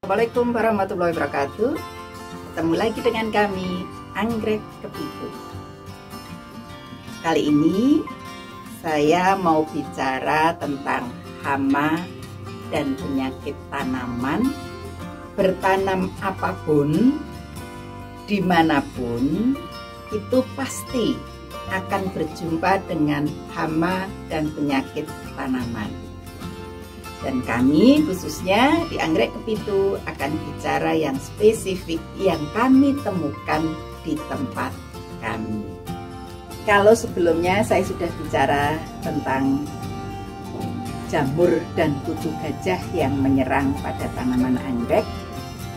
Assalamualaikum warahmatullahi wabarakatuh. Ketemu lagi dengan kami, Anggrek Kepitu. Kali ini saya mau bicara tentang hama dan penyakit tanaman. Bertanam apapun, dimanapun, itu pasti akan berjumpa dengan hama dan penyakit tanaman. Dan kami khususnya di Anggrek Kepitu akan bicara yang spesifik yang kami temukan di tempat kami. Kalau sebelumnya saya sudah bicara tentang jamur dan kutu gajah yang menyerang pada tanaman anggrek,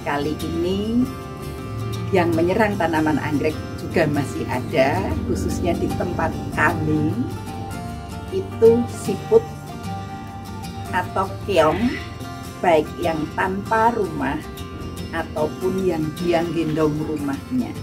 kali ini yang menyerang tanaman anggrek juga masih ada, khususnya di tempat kami, itu siput atau keong, baik yang tanpa rumah ataupun yang dia gendong rumahnya.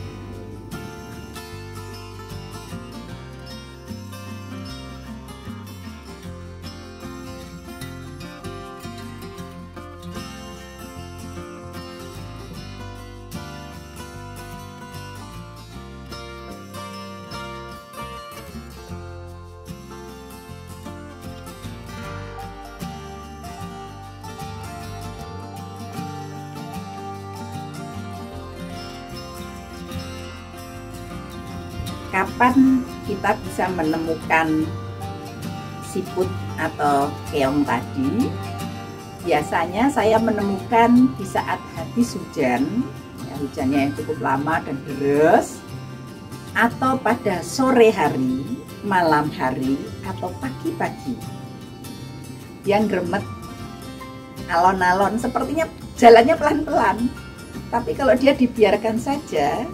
Kapan kita bisa menemukan siput atau keong tadi? Biasanya saya menemukan di saat habis hujan, ya, hujannya yang cukup lama dan deras, atau pada sore hari, malam hari, atau pagi-pagi. Yang gremet, alon-alon, sepertinya jalannya pelan-pelan, tapi kalau dia dibiarkan saja,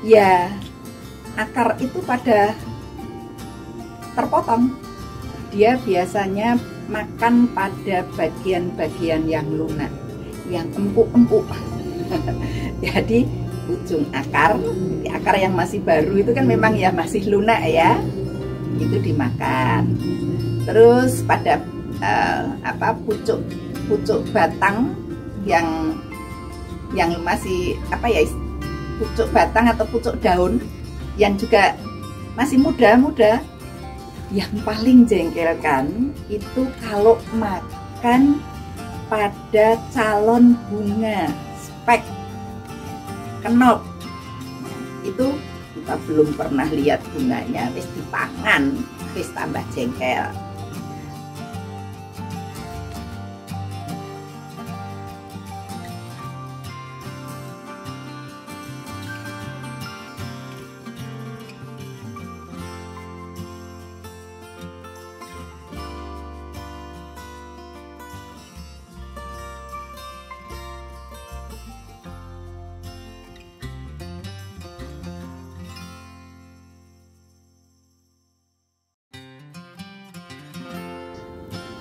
ya akar itu pada terpotong. Dia biasanya makan pada bagian-bagian yang lunak, yang empuk-empuk. Jadi ujung akar, akar yang masih baru itu kan memang ya masih lunak ya, itu dimakan. Terus pada pucuk batang yang masih pucuk batang atau pucuk daun yang juga masih muda-muda, yang paling jengkelkan itu kalau makan pada calon bunga spek kenop. Itu kita belum pernah lihat bunganya, wis dipangan, wis tambah jengkel.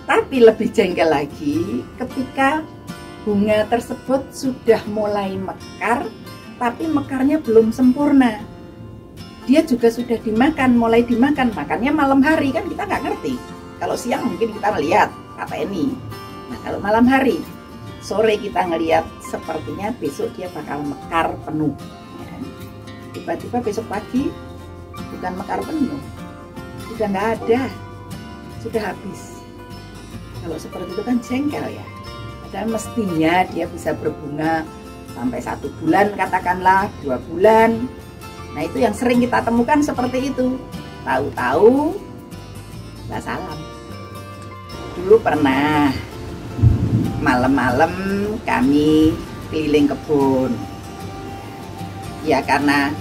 Tapi lebih jengkel lagi ketika bunga tersebut sudah mulai mekar, tapi mekarnya belum sempurna. Dia juga sudah dimakan, mulai dimakan, makannya malam hari, kan kita nggak ngerti. Kalau siang mungkin kita melihat apa ini. Nah kalau malam hari, sore kita ngelihat sepertinya besok dia bakal mekar penuh. Tiba-tiba besok pagi bukan mekar penuh, sudah nggak ada, sudah habis. Kalau seperti itu kan jengkel ya. Padahal mestinya dia bisa berbunga sampai 1 bulan, katakanlah 2 bulan. Nah itu yang sering kita temukan seperti itu. Tahu-tahu nggak salam. Dulu pernah malam-malam kami keliling kebun. Ya karena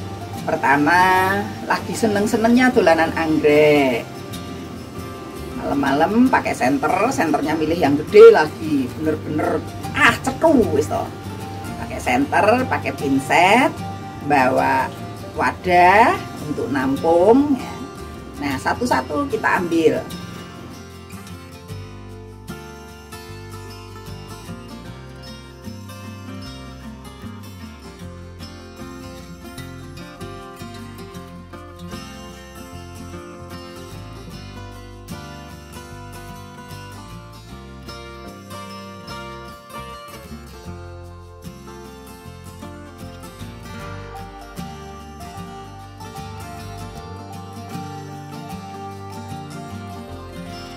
pertama lagi seneng-senengnya dolanan anggrek. Malam-malam pakai senternya milih yang gede lagi, bener-bener ceku wis toh. Pakai senter, pakai pinset, bawa wadah untuk nampung ya. Nah satu-satu kita ambil.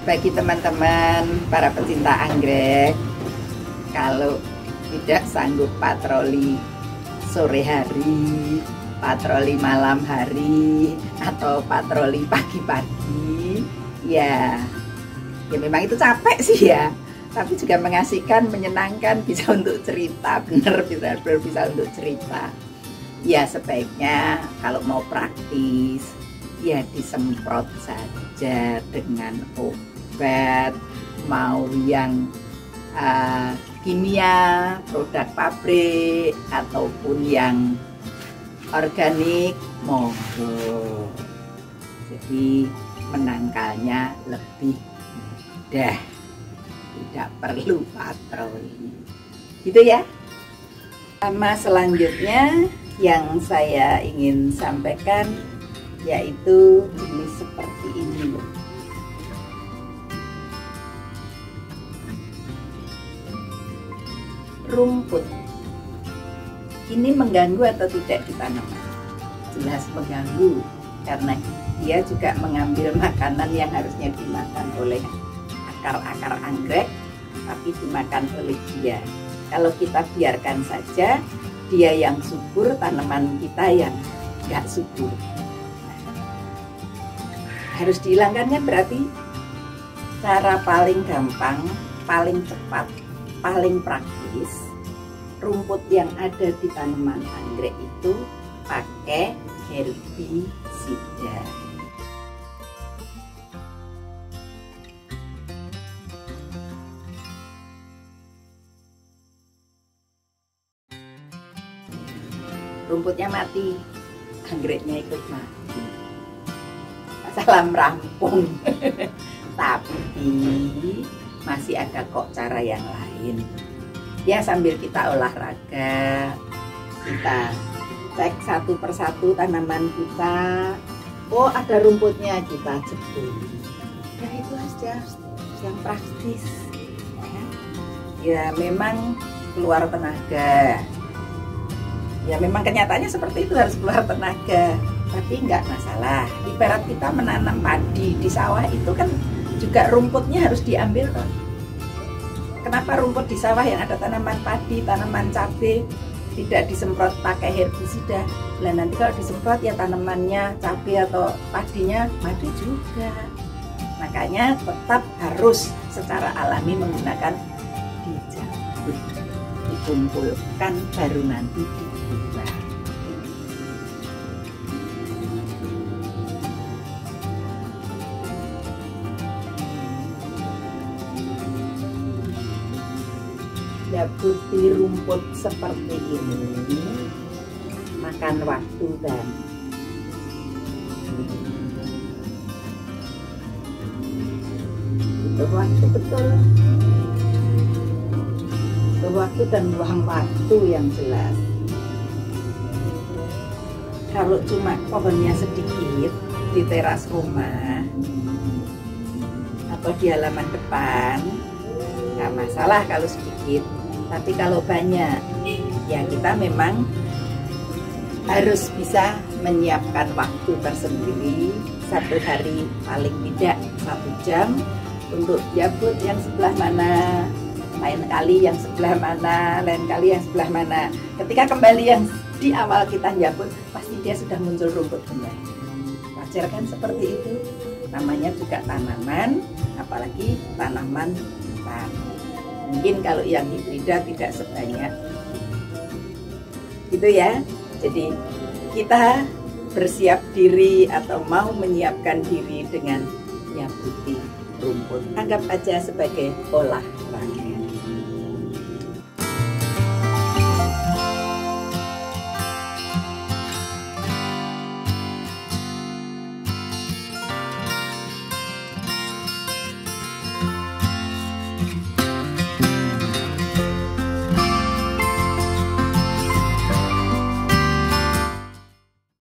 Bagi teman-teman para pecinta anggrek, kalau tidak sanggup patroli sore hari, patroli malam hari, atau patroli pagi-pagi, ya memang itu capek sih ya, tapi juga mengasihkan, menyenangkan, bisa untuk cerita, bener bisa untuk cerita. Ya sebaiknya kalau mau praktis ya disemprot saja dengan obat, mau yang kimia, produk pabrik ataupun yang organik, monggo. Jadi menangkalnya lebih mudah, tidak perlu patroli, gitu ya. Sama selanjutnya yang saya ingin sampaikan yaitu jenis seperti ini loh. Rumput ini mengganggu atau tidak di tanaman? Jelas mengganggu, karena dia juga mengambil makanan yang harusnya dimakan oleh akar-akar anggrek, tapi dimakan oleh dia. Kalau kita biarkan saja, dia yang subur, tanaman kita yang nggak subur. Harus dihilangkannya, berarti cara paling gampang, paling cepat, paling praktis, rumput yang ada di tanaman anggrek itu pakai herbisida. Rumputnya mati, anggreknya ikut mati. Salam rampung. Tapi masih ada kok cara yang lain. Ya sambil kita olahraga, kita cek satu persatu tanaman kita. Oh ada rumputnya, kita jebul. Ya itu aja yang praktis. Ya memang keluar tenaga. Ya memang kenyataannya seperti itu, harus keluar tenaga. Tapi nggak masalah. Ibarat kita menanam padi di sawah itu kan juga rumputnya harus diambil kan. Kenapa rumput di sawah yang ada tanaman padi, tanaman cabai tidak disemprot pakai herbisida? Nah nanti kalau disemprot ya tanamannya, cabai atau padinya mati juga. Makanya tetap harus secara alami menggunakan dijabut, dikumpulkan baru nanti dibuang. Jabuti rumput seperti ini makan waktu dan butuh waktu, betul, butuh waktu dan buang waktu yang jelas. Kalau cuma pohonnya sedikit di teras rumah atau di halaman depan nggak masalah kalau sedikit. Tapi kalau banyak, ya kita memang harus bisa menyiapkan waktu tersendiri, satu hari paling tidak 1 jam untuk jabut yang sebelah mana, lain kali yang sebelah mana, lain kali yang sebelah mana. Ketika kembali yang di awal kita jabut, pasti dia sudah muncul rumput kembali. Wajar kan seperti itu? Namanya juga tanaman, apalagi tanaman tani. Mungkin kalau yang hibrida tidak sebanyak gitu ya. Jadi kita bersiap diri atau mau menyiapkan diri dengan nyabuti rumput. Anggap aja sebagai olahraga.